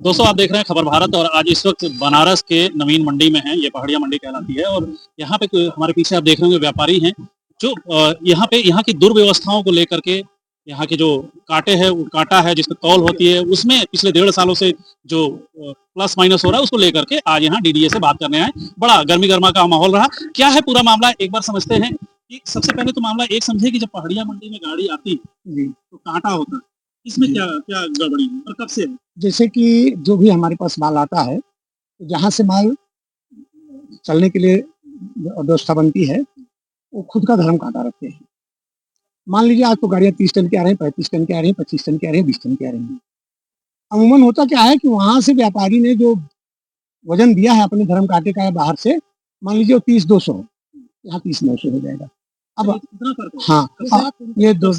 दोस्तों आप देख रहे हैं खबर भारत और आज इस वक्त बनारस के नवीन मंडी में हैं। ये पहाड़िया मंडी कहलाती है और यहाँ पे हमारे पीछे आप देख रहे होंगे व्यापारी हैं जो यहाँ पे यहाँ की दुर्व्यवस्थाओं को लेकर के यहाँ के जो कांटे है कांटा है जिसमें तौल होती है उसमें पिछले 1.5 सालों से जो प्लस माइनस हो रहा है उसको लेकर के आज यहाँ डीडीए से बात करने आए। बड़ा गर्मी गर्मा का माहौल रहा। क्या है पूरा मामला एक बार समझते हैं कि सबसे पहले तो मामला एक समझे कि जब पहाड़िया मंडी में गाड़ी आती है जी तो कांटा होता है, इसमें क्या क्या गड़बड़ी है और कब से है? जैसे कि जो भी हमारे पास माल आता है तो जहाँ से माल चलने के लिए व्यवस्था बनती है वो खुद का धर्म कांटा रखते हैं। मान लीजिए आज तो गाड़ियाँ 30 टन की आ रही हैं, 35 टन की आ रही हैं, 25 टन की आ रही हैं, 20 टन की आ रही हैं। अमूमन होता क्या है कि वहां से व्यापारी ने जो वजन दिया है अपने धर्म कांटे का बाहर से, मान लीजिए 30-200 यहाँ 30-900 हो जाएगा। अब हाँ ये 2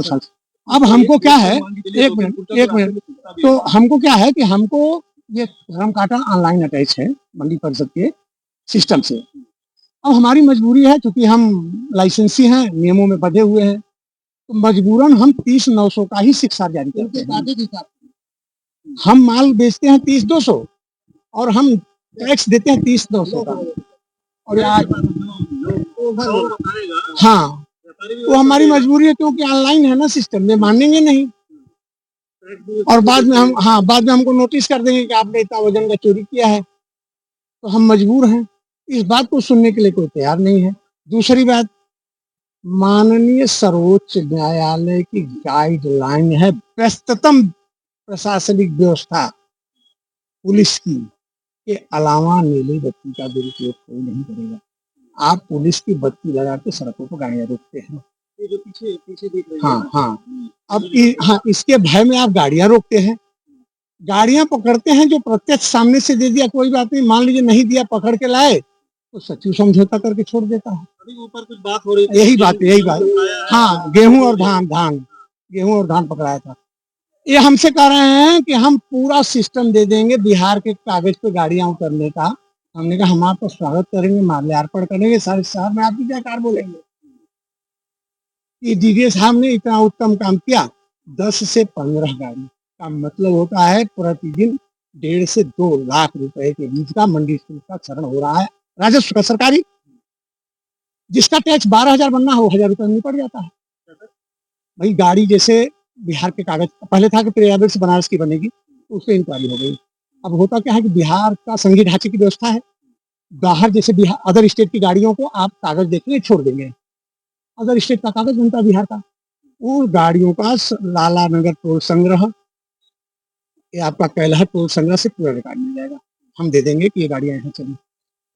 साल अब हमको क्या है, एक मिनट तो हमको क्या है कि हमको ये धर्म कांटा ऑनलाइन अटैच है मंडी परिषद के सिस्टम से। अब हमारी मजबूरी है क्योंकि हम लाइसेंसी हैं, नियमों में बंधे हुए हैं, तो मजबूरन हम 30-900 का ही शिक्षा जारी करते हैं। हम माल बेचते हैं 30-200 और हम टैक्स देते हैं 30-900 का। और आज हाँ वो हमारी मजबूरी है क्योंकि ऑनलाइन है ना सिस्टम में, मानेंगे नहीं और बाद में हमको नोटिस कर देंगे कि आपने इतना वजन का चोरी किया है, तो हम मजबूर हैं। इस बात को सुनने के लिए कोई तैयार नहीं है। दूसरी बात, माननीय सर्वोच्च न्यायालय की गाइडलाइन है व्यस्ततम प्रशासनिक व्यवस्था पुलिस की के अलावा नीली बत्ती का दुरुपयोग कोई नहीं करेगा। आप पुलिस की बत्ती लगा के सड़कों पर गाड़ियां रोकते हैं, ये जो पीछे दिख रही है। अब इसके भय में आप गाड़ियां रोकते हैं, गाड़ियां पकड़ते हैं। जो प्रत्यक्ष सामने से दे दिया कोई बात नहीं, मान लीजिए नहीं दिया पकड़ के लाए तो सचिव समझौता करके छोड़ देता है। अभी ऊपर कुछ बात हो रही है, यही बात हाँ गेहूं और धान पकड़ाया था। ये हमसे कह रहे हैं कि हम पूरा सिस्टम दे देंगे बिहार के कागज पे गाड़ियां उतरने का। हमने कहा हम आपका स्वागत करेंगे, माल्यार्पण करेंगे, सारे शहर में आपकी जयकार बोलेंगे कि डीडीए साहब ने इतना उत्तम काम किया। 10 से 15 गाड़ी का मतलब होता है प्रतिदिन 1.5 से 2 लाख रुपए के बीच का मंडी का क्षरण हो रहा है राजस्व का सरकारी, जिसका टैक्स 12,000 बनना हो 1,000 रुपए में निपट जाता है। भाई गाड़ी जैसे बिहार के कागज पहले था कि प्रियागढ़ से बनारस की बनेगी, तो उस पर इंक्वायरी हो गई। अब होता क्या है कि बिहार का संघीय ढांचे की व्यवस्था है, बाहर जैसे बिहार अदर स्टेट की गाड़ियों को आप कागज देखेंगे छोड़ देंगे, अदर स्टेट का कागज बनता है बिहार का। वो गाड़ियों का लाला नगर टोल संग्रह या आपका कैलहर टोल संग्रह से पूरा रिकॉर्ड मिल जाएगा। हम दे देंगे कि ये गाड़ियां यहाँ चली।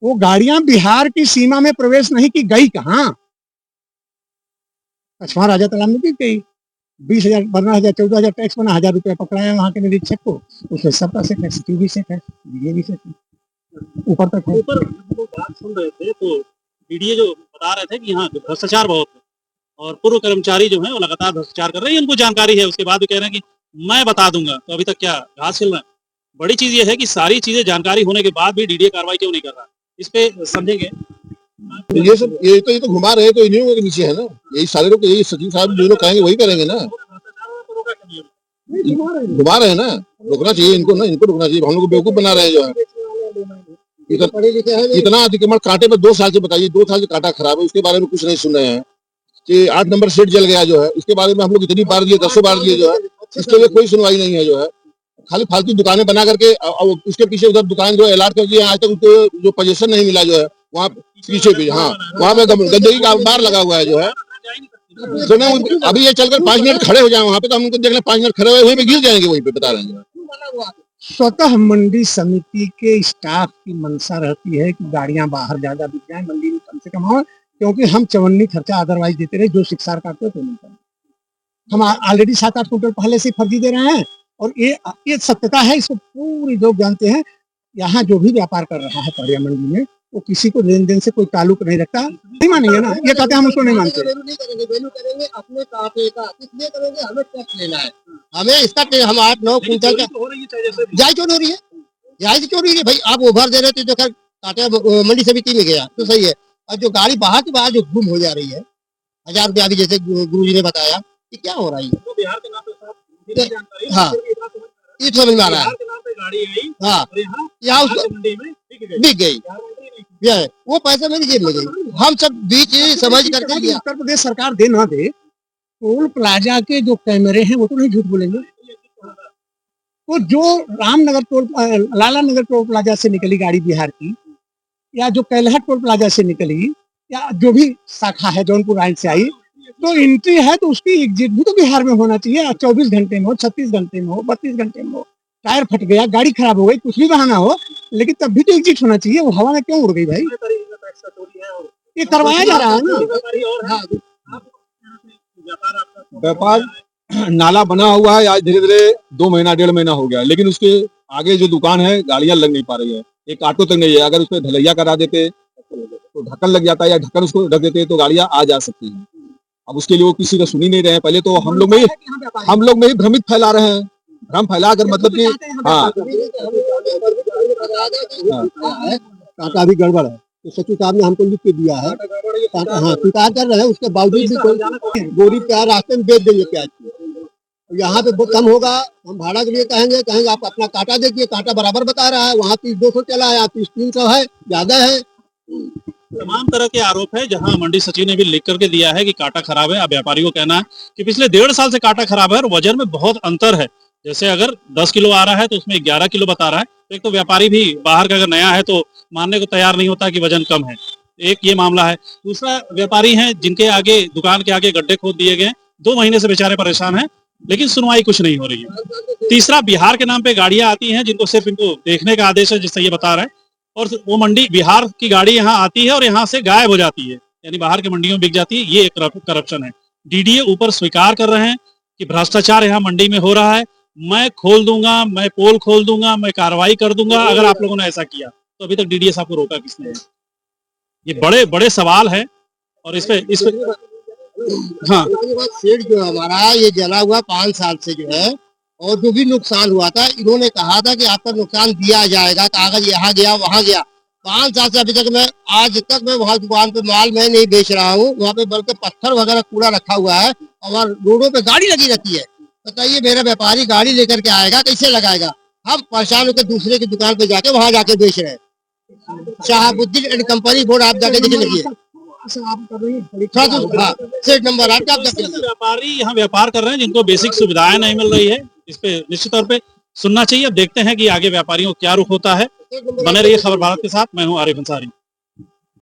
वो गाड़ियां बिहार की सीमा में प्रवेश नहीं की, गई कहाँ? कछवा राजा तालाब में गई। 20,000 15,000 14,000 टैक्स बना, 1,000 रुपया पकड़ाया वहाँ के निरीक्षक को, उसमें सबका सेट है, सिटी भी सेट है, डीडीए भी सेट है, ऊपर तक है। ऊपर हम लोग बात सुन रहे थे तो डीडीए जो बता रहे थे कि यहाँ भ्रष्टाचार बहुत है और पूर्व कर्मचारी जो है वो लगातार भ्रष्टाचार कर रहे हैं, उनको जानकारी है, उसके बाद भी कह रहे हैं कि मैं बता दूंगा। तो अभी तक क्या घास हिल रहा है? बड़ी चीज ये है कि सारी चीजें जानकारी होने के बाद भी डीडीए कार्रवाई क्यों नहीं कर रहा, इस पे समझेंगे। ये तो घुमा रहे तो इन्हीं के नीचे है ना, यही सारे लोग, यही सचिव साहब जो लोग कहेंगे वही करेंगे ना। घुमा रहे हैं ना, रोकना चाहिए इनको ना, इनको रोकना चाहिए। हम लोग को बेवकूफ बना रहे हैं जो है। इतना अतिक्रमण कांटे पे 2 साल से, बताइए 2 साल से कांटा खराब है, उसके बारे में कुछ नहीं सुन रहे हैं कि 8 नंबर सेट जल गया जो है, इसके बारे में हम लोग इतनी बार दिए, 10 बार दिए जो है, इसके लिए कोई सुनवाई नहीं है जो है। खाली फालतू दुकानें बना करके उसके पीछे उधर दुकान जो अलॉट कर दिया, आज तक उनको जो पोजीशन नहीं मिला जो है वहाँ पीछे भी, हाँ वहाँ पे गंदगी का अंबार लगा हुआ है जो है। तो अभी ये चलकर 5 मिनट खड़े हो जाए वहाँ पे, तो हम उनको देख लें 5 मिनट खड़े हुए वहीं पे गिर जाएंगे, वहीं पे बता रहे हैं। स्वतः मंडी समिति के स्टाफ की मंशा रहती है कि गाड़ियां बाहर ज्यादा बिक जाए, मंडी में कम से कम हो, क्योंकि हम चवन्नी खर्चा अदरवाइज देते रहे, जो शिक्षा काटते तो नहीं करते। हम ऑलरेडी 7-8 क्विंटल पहले से फर्जी दे रहे हैं और ये सत्यता है, इसको पूरी लोग जानते हैं। यहाँ जो भी व्यापार कर रहा है पहाड़िया मंडी में, वो किसी को लेन देन से कोई ताल्लुक नहीं रखता। नहीं मानेंगे ना, ये कहते हैं हम उसको नहीं मानते। करेंगे अपने कांटे का, इसलिए करेंगे हमें टैक्स लेना है, हमें इसका हम 8-9 क्विंटल का जायज क्यों हो रही है, जायज क्यों नहीं है भाई? आप ओवर दे रहे थे तो खैर कांटे मंडी समिति में गया तो सही है, और जो गाड़ी बाहर की बाहर जो गुम हो जा रही है 1,000 रुपया, अभी जैसे गुरुजी ने बताया, ये क्या हो रहा है? बिहार के नाम पे हाँ ये समझ में आ रहा है। बिहार के नाम पे गाड़ी आई हाँ और यहाँ यहाँ बिहार उसको की मंडी में बिक गई। बिक गई, ये है, वो पैसा मेरी जेब में गई। हम सब बीच ही समझ करके लिया। उत्तर प्रदेश सरकार दे ना दे, टोल प्लाजा के जो कैमरे हैं वो तो नहीं झूठ बोलेंगे। तो जो रामनगर लाला नगर टोल प्लाजा से निकली गाड़ी बिहार की, या जो कैलहट टोल प्लाजा से निकली, या जो भी शाखा है जौनपुर लाइन से आई, तो एंट्री है तो उसकी एग्जिट भी तो बिहार में होना चाहिए। 24 घंटे में हो, 36 घंटे में हो, 32 घंटे में हो, टायर फट गया, गाड़ी खराब हो गई, कुछ भी बहाना हो, लेकिन तब भी तो एग्जिट होना चाहिए। वो हवा में क्यों उड़ गई भाई? ये करवाया जा रहा है ना। व्यापार नाला बना हुआ है, आज धीरे धीरे 2 महीना 1.5 महीना हो गया, लेकिन उसके आगे जो दुकान है गाड़ियां लग नहीं पा रही है। एक ऑटो तक नहीं है। अगर उसमें ढलैया करा देते तो ढक्कन लग जाता है, या ढक्कन उसको ढक देते तो गाड़ियां आ जा सकती हैं। अब उसके लिए वो किसी का सुन ही नहीं रहे हैं। पहले तो हम लोग में ही भ्रमित फैला रहे हैं। भ्रम फैला कर मतलब कि हाँ कांटा भी गड़बड़ है, तो सचिव साहब ने हमको लिख के दिया है। हाँ स्वीकार कर रहे हैं, उसके बावजूद भी कोई गोरी प्याज रास्ते में बेच देंगे प्याज की। यहाँ पे बहुत कम होगा, हम भाड़ा के लिए कहेंगे आप अपना कांटा देखिए, कांटा बराबर बता रहा है। वहाँ 30-200 चला है, यहाँ 30-300 है, ज्यादा है। तमाम तरह के आरोप है, जहां मंडी सचिव ने भी लिख करके दिया है कि कांटा खराब है। अब व्यापारी को कहना है कि पिछले 1.5 साल से कांटा खराब है और वजन में बहुत अंतर है। जैसे अगर 10 किलो आ रहा है तो उसमें 11 किलो बता रहा है। तो एक तो व्यापारी भी बाहर का अगर नया है तो मानने को तैयार नहीं होता कि वजन कम है। एक ये मामला है। दूसरा, व्यापारी हैं जिनके आगे दुकान के आगे गड्ढे खोद दिए गए, 2 महीने से बेचारे परेशान हैं, लेकिन सुनवाई कुछ नहीं हो रही है। तीसरा, बिहार के नाम पे गाड़ियां आती हैं जिनको सिर्फ इनको देखने का आदेश है, जिससे ये बता रहा है, और वो मंडी बिहार की गाड़ी यहाँ आती है और यहाँ से गायब हो जाती है, यानी बाहर की मंडियों में बिक जाती है। ये एक करप्शन है। डीडीए ऊपर स्वीकार कर रहे हैं कि भ्रष्टाचार यहाँ मंडी में हो रहा है। मैं खोल दूंगा, मैं पोल खोल दूंगा, मैं कार्रवाई कर दूंगा अगर आप लोगों ने ऐसा किया। तो अभी तक डीडीए साहब को रोका किसने? ये बड़े बड़े सवाल है और इस पे हाँ शेड जो हमारा ये जला हुआ 5 साल से जो है, और जो भी नुकसान हुआ था, इन्होंने कहा था कि आपका नुकसान दिया जाएगा, कागज यहाँ गया वहाँ गया। 5 साल से अभी तक आज तक मैं वहाँ दुकान पे माल मैं नहीं बेच रहा हूँ। वहाँ पे बल्कि पत्थर वगैरह कूड़ा रखा हुआ है और रोडों पे गाड़ी लगी रहती है। बताइए, मेरा व्यापारी गाड़ी लेकर के आएगा, कैसे लगाएगा? हम परेशान होकर दूसरे की दुकान पे जाके वहाँ जाके बेच रहे हैं। शहाबुद्दीन एंड कंपनी बोर्ड आप जाके देख लीजिए, सेट नंबर 8 आप जाके। व्यापारी यहाँ व्यापार कर रहे हैं जिनको बेसिक सुविधाएं नहीं मिल रही है। इस पे निश्चित तौर पे सुनना चाहिए। अब देखते हैं कि आगे व्यापारियों को क्या रुख होता है। बने रहिए खबर भारत के साथ। मैं हूँ आरिफ अंसारी।